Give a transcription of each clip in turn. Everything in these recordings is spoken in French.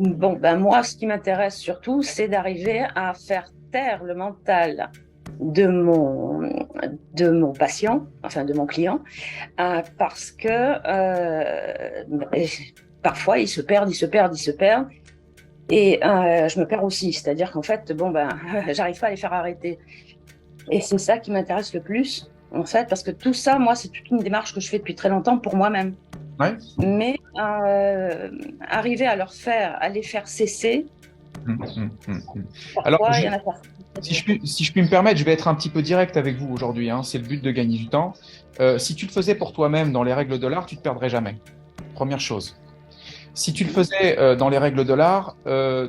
Bon, ben moi, ce qui m'intéresse surtout, c'est d'arriver à faire taire le mental de mon, de mon patient, enfin de mon client, parce que parfois ils se perdent, ils se perdent, ils se perdent, et je me perds aussi. C'est-à-dire qu'en fait, bon ben, j'arrive pas à les faire arrêter. Et c'est ça qui m'intéresse le plus, en fait, parce que tout ça, moi, c'est toute une démarche que je fais depuis très longtemps pour moi-même. Ouais. Mais arriver à à les faire cesser, Mm. Alors, parfois, il y en a pas. si je puis me permettre, je vais être un petit peu direct avec vous aujourd'hui, hein. C'est le but de gagner du temps. Si tu le faisais pour toi-même dans les règles de l'art, tu te perdrais jamais. Première chose. Si tu le faisais dans les règles de l'art,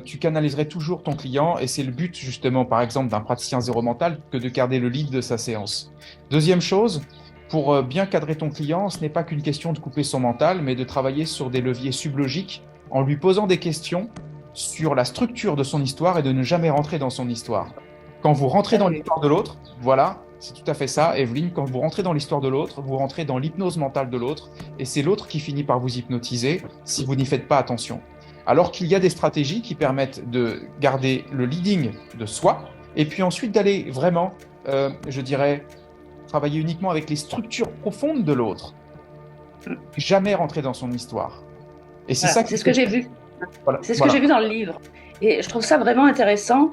tu canaliserais toujours ton client et c'est le but justement, par exemple, d'un praticien zéro mental que de garder le lead de sa séance. Deuxième chose, pour bien cadrer ton client, ce n'est pas qu'une question de couper son mental, mais de travailler sur des leviers sublogiques en lui posant des questions sur la structure de son histoire et de ne jamais rentrer dans son histoire. Quand vous rentrez Tout à dans fait. l'histoire de l'autre, voilà, c'est tout à fait ça, Evelyne, quand vous rentrez dans l'histoire de l'autre, vous rentrez dans l'hypnose mentale de l'autre et c'est l'autre qui finit par vous hypnotiser si vous n'y faites pas attention. Alors qu'il y a des stratégies qui permettent de garder le leading de soi et puis ensuite d'aller vraiment, je dirais, travailler uniquement avec les structures profondes de l'autre, jamais rentrer dans son histoire. Et c'est Voilà, ça qui c'est ce que fait. j'ai vu. Voilà, C'est ce que j'ai voilà. vu dans le livre. Et je trouve ça vraiment intéressant.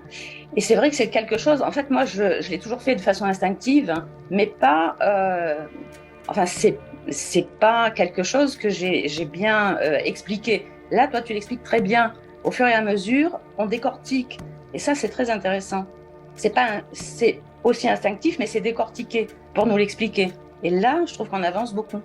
Et c'est vrai que c'est quelque chose, en fait, moi, je l'ai toujours fait de façon instinctive, hein, mais pas. Enfin, c'est pas quelque chose que j'ai bien expliqué. Là, toi, tu l'expliques très bien. Au fur et à mesure, on décortique. Et ça, c'est très intéressant. C'est aussi instinctif, mais c'est décortiqué pour nous l'expliquer. Et là, je trouve qu'on avance beaucoup.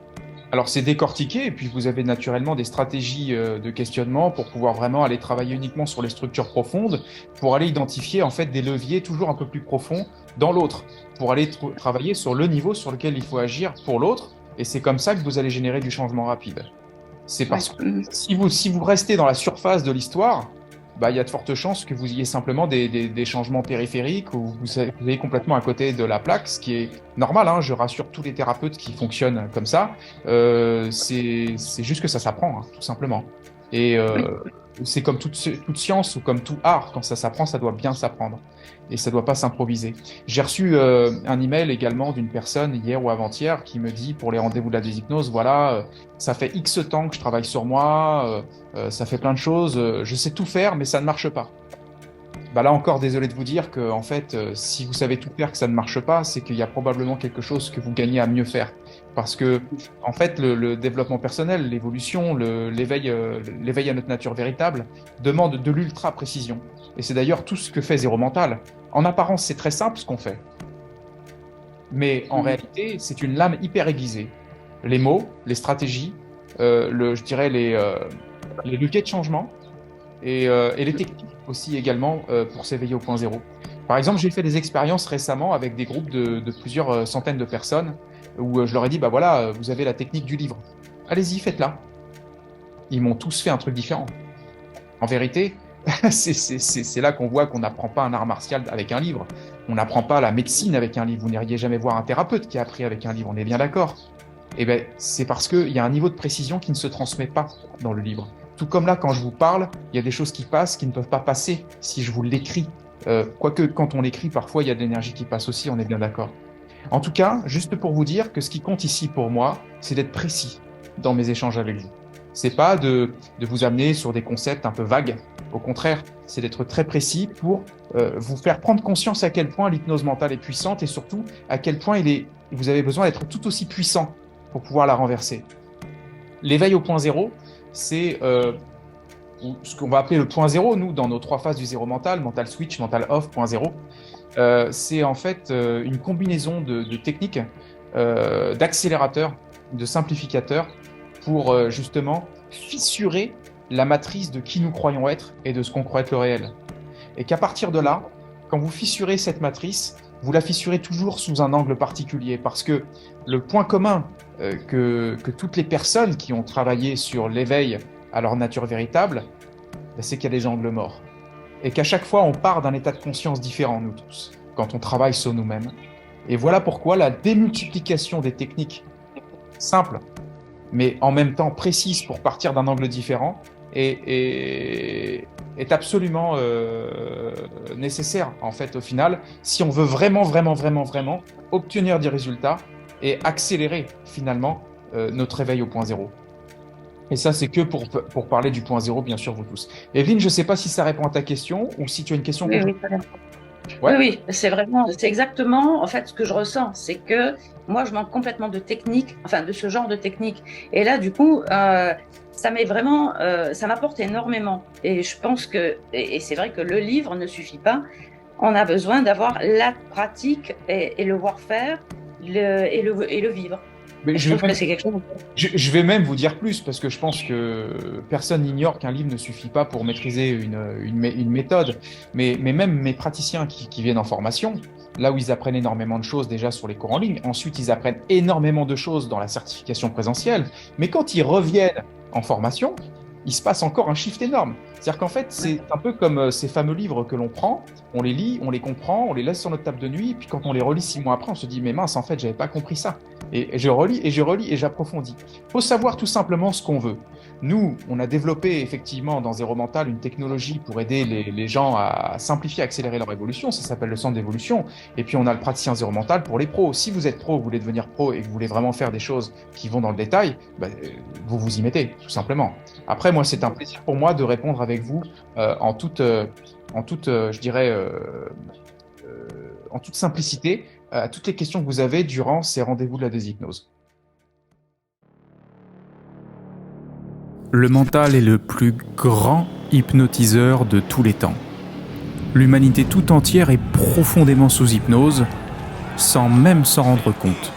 Alors, c'est décortiqué, et puis vous avez naturellement des stratégies de questionnement pour pouvoir vraiment aller travailler uniquement sur les structures profondes, pour aller identifier en fait des leviers toujours un peu plus profonds dans l'autre, pour aller travailler sur le niveau sur lequel il faut agir pour l'autre, et c'est comme ça que vous allez générer du changement rapide. C'est Ouais. parce que si vous restez dans la surface de l'histoire, bah, il y a de fortes chances que vous ayez simplement des changements périphériques ou vous ayez complètement à côté de la plaque, ce qui est normal, hein, je rassure tous les thérapeutes qui fonctionnent comme ça. C'est juste que ça s'apprend, hein, tout simplement. Et Oui. c'est comme toute science ou comme tout art, quand ça s'apprend, ça doit bien s'apprendre. Et ça doit pas s'improviser. J'ai reçu un email également d'une personne hier ou avant-hier qui me dit pour les rendez-vous de la déshypnose, voilà, ça fait X temps que je travaille sur moi, ça fait plein de choses, je sais tout faire, mais ça ne marche pas. Bah là encore, désolé de vous dire que en fait, si vous savez tout faire que ça ne marche pas, c'est qu'il y a probablement quelque chose que vous gagnez à mieux faire. Parce que en fait, le développement personnel, l'évolution, l'éveil à notre nature véritable demande de l'ultra précision. Et c'est d'ailleurs tout ce que fait Zéro Mental. En apparence, c'est très simple ce qu'on fait, mais en réalité, c'est une lame hyper aiguisée. Les mots, les stratégies, je dirais les leviers de changement et les techniques aussi également pour s'éveiller au point zéro. Par exemple, j'ai fait des expériences récemment avec des groupes de plusieurs centaines de personnes où je leur ai dit, bah voilà, vous avez la technique du livre. Allez-y, faites-la. Ils m'ont tous fait un truc différent. En vérité, c'est là qu'on voit qu'on n'apprend pas un art martial avec un livre. On n'apprend pas la médecine avec un livre. Vous n'iriez jamais voir un thérapeute qui a appris avec un livre, on est bien d'accord. Eh ben, c'est parce qu'il y a un niveau de précision qui ne se transmet pas dans le livre. Tout comme là, quand je vous parle, il y a des choses qui passent qui ne peuvent pas passer si je vous l'écris. Quoique, quand on l'écrit, parfois, il y a de l'énergie qui passe aussi, on est bien d'accord. En tout cas, juste pour vous dire que ce qui compte ici pour moi, c'est d'être précis dans mes échanges avec vous. C'est pas de vous amener sur des concepts un peu vagues. Au contraire, c'est d'être très précis pour vous faire prendre conscience à quel point l'hypnose mentale est puissante et surtout à quel point vous avez besoin d'être tout aussi puissant pour pouvoir la renverser. L'éveil au point zéro, c'est ce qu'on va appeler le point zéro, nous, dans nos trois phases du zéro mental, mental switch, mental off, point zéro. C'est en fait une combinaison de techniques, d'accélérateurs, de simplificateurs pour justement fissurer la matrice de qui nous croyons être et de ce qu'on croit être le réel. Et qu'à partir de là, quand vous fissurez cette matrice, vous la fissurez toujours sous un angle particulier parce que le point commun que toutes les personnes qui ont travaillé sur l'éveil à leur nature véritable, ben, c'est qu'il y a des angles morts. Et qu'à chaque fois, on part d'un état de conscience différent, nous tous, quand on travaille sur nous-mêmes. Et voilà pourquoi la démultiplication des techniques simples, mais en même temps précises pour partir d'un angle différent, est absolument nécessaire, en fait, au final, si on veut vraiment obtenir des résultats et accélérer, finalement, notre réveil au point zéro. Et ça, c'est que pour parler du point zéro, bien sûr, vous tous. Evelyne, je ne sais pas si ça répond à ta question ou si tu as une question. Oui, oui, ouais. Oui, c'est exactement, en fait, ce que je ressens, c'est que moi, je manque complètement de technique, enfin, de ce genre de technique. Et là, du coup, ça m'apporte énormément. Et je pense et c'est vrai que le livre ne suffit pas. On a besoin d'avoir la pratique et le voir faire et le vivre. Mais je trouve que c'est quelque chose. Je vais même vous dire plus, parce que je pense que personne n'ignore qu'un livre ne suffit pas pour maîtriser une méthode. Mais même mes praticiens qui viennent en formation, là où ils apprennent énormément de choses déjà sur les cours en ligne, ensuite ils apprennent énormément de choses dans la certification présentielle. Mais quand ils reviennent en formation, il se passe encore un shift énorme. C'est-à-dire qu'en fait, c'est un peu comme ces fameux livres que l'on prend, on les lit, on les comprend, on les laisse sur notre table de nuit, et puis quand on les relit 6 mois après, on se dit, mais mince, en fait, j'avais pas compris ça. Et je relis, et j'approfondis. Il faut savoir tout simplement ce qu'on veut. Nous, on a développé effectivement dans Zéro Mental une technologie pour aider les gens à simplifier, accélérer leur évolution. Ça s'appelle le centre d'évolution. Et puis, on a le praticien Zéro Mental pour les pros. Si vous êtes pro, vous voulez devenir pro et que vous voulez vraiment faire des choses qui vont dans le détail, vous vous y mettez, tout simplement. Après, moi, c'est un plaisir pour moi de répondre avec vous en toute simplicité à toutes les questions que vous avez durant ces rendez-vous de la déshypnose. Le mental est le plus grand hypnotiseur de tous les temps. L'humanité tout entière est profondément sous hypnose, sans même s'en rendre compte.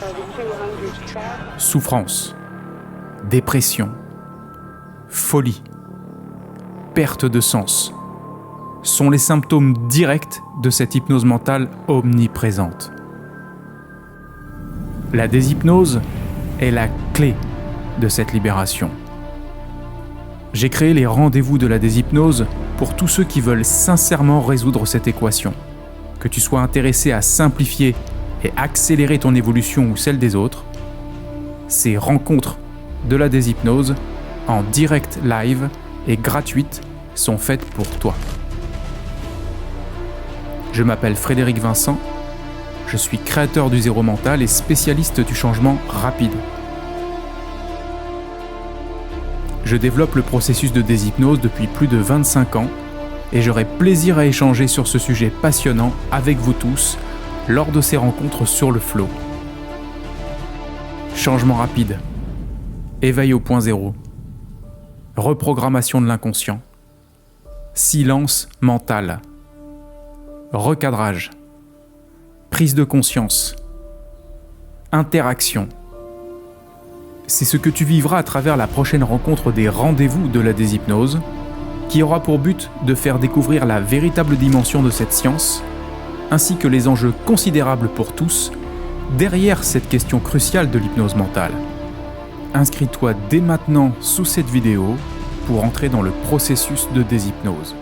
Souffrance, dépression, folie, perte de sens sont les symptômes directs de cette hypnose mentale omniprésente. La déshypnose est la clé de cette libération. J'ai créé les rendez-vous de la déshypnose pour tous ceux qui veulent sincèrement résoudre cette équation. Que tu sois intéressé à simplifier et accélérer ton évolution ou celle des autres, ces rencontres de la déshypnose en direct live et gratuites sont faites pour toi. Je m'appelle Frédéric Vincent, je suis créateur du Zéro Mental et spécialiste du changement rapide. Je développe le processus de déshypnose depuis plus de 25 ans et j'aurai plaisir à échanger sur ce sujet passionnant avec vous tous lors de ces rencontres sur le flow. Changement rapide, éveil au point zéro, reprogrammation de l'inconscient, silence mental, recadrage, prise de conscience, interaction. C'est ce que tu vivras à travers la prochaine rencontre des rendez-vous de la déshypnose, qui aura pour but de faire découvrir la véritable dimension de cette science, ainsi que les enjeux considérables pour tous derrière cette question cruciale de l'hypnose mentale. Inscris-toi dès maintenant sous cette vidéo pour entrer dans le processus de déshypnose.